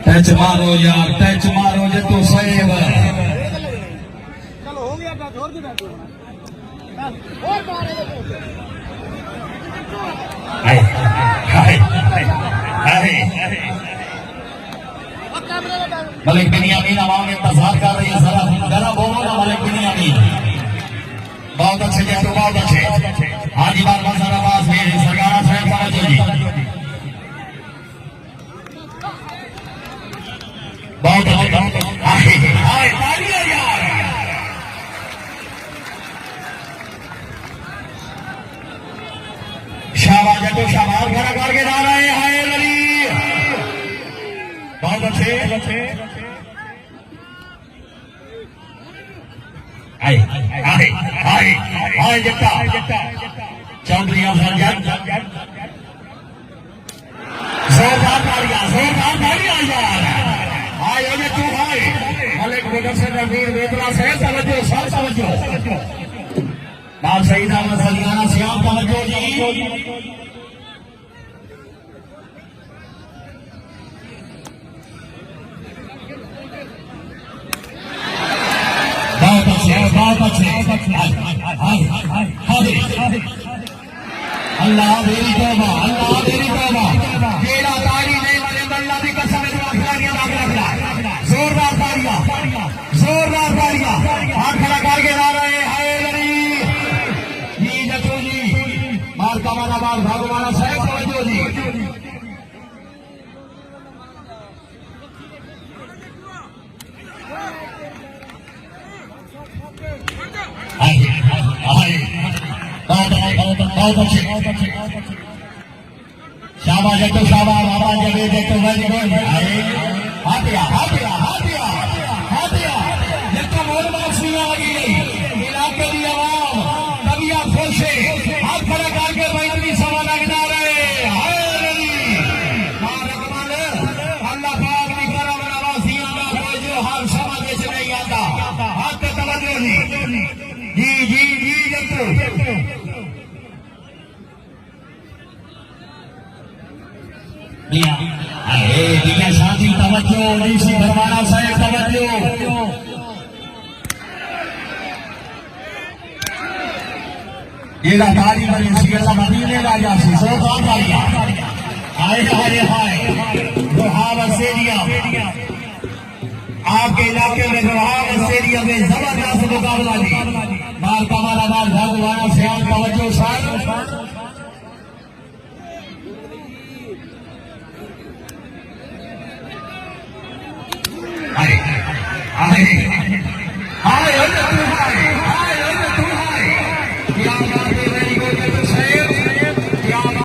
Touch मारो यार, touch मारो जे तू सेव। चलो हो गया जोर की बैठो और मारे हाय हाय हाय मलिक बिनियामीन आवाम इंतजार कर रही है, जरा जरा बोलो ना मलिक बिनियामीन। बहुत अच्छे जट्टू, बहुत अच्छे। हाजी बार मजहर आवाज में सरकारा साहब समझो जी, बहुत अच्छे। हाय तालियां यार, शाबाश जट्टू शाबाश, खड़ा करके जा रहे हैं। हाय अली, बहुत अच्छे। हाय हाय हाय हाय जट्टा चौधरी अफजल जट, जोरदार तालियां, जोरदार तालियां यार। हाय अली तू हाय मलिक मुदस्सिर नवीर वेदरा से तवज्जो, सब तवज्जो। नाम सईद अहमद सलियाना श्याम तवज्जो जी। बहुत अच्छे, बहुत अच्छे। अल्लाह मेरी तौबा, अल्लाह मेरी तौबा। मेरा तारी नहीं मरे, अल्लाह की कसम है। जोरदार तालियां, जोरदार तालियां। हाथ खड़ा करके ला रहे हैं। हाय अली जी, जट्टू जी, मार कमाना बाग भागवाना साहब तवज्जो जी। बहुत अच्छे, शाबाश जट्टू शाबाश, बाबा जबे जट्टू वेरी गुड। हाथिया हाथिया हाथिया हाथिया जट्टू बहुत बासियां लगी गई इलाके की आवाम तबियत खुश है। हाथ खड़ा करके बैतनी सवा लगना रहे। हाय अली अल्लाह पाक की करम नवाजियां का कोई जो हाल समझ नहीं आता। हाथ पे तवज्जो जी जी जी जी जट्टू। दिया शादी तवज्जो, डीसी भरवाना साहब तवज्जो। ये तारी बनी सी अल्लाह मदीने राजा से जोरदार तालियां। हाय हाय हाय दुहाब स्टेडियम, आपके इलाके में दुहाब स्टेडियम में जबरदस्त मुकाबला जी। माल कमालाबाद भगवाना श्याम तवज्जो साहब। हाय हाय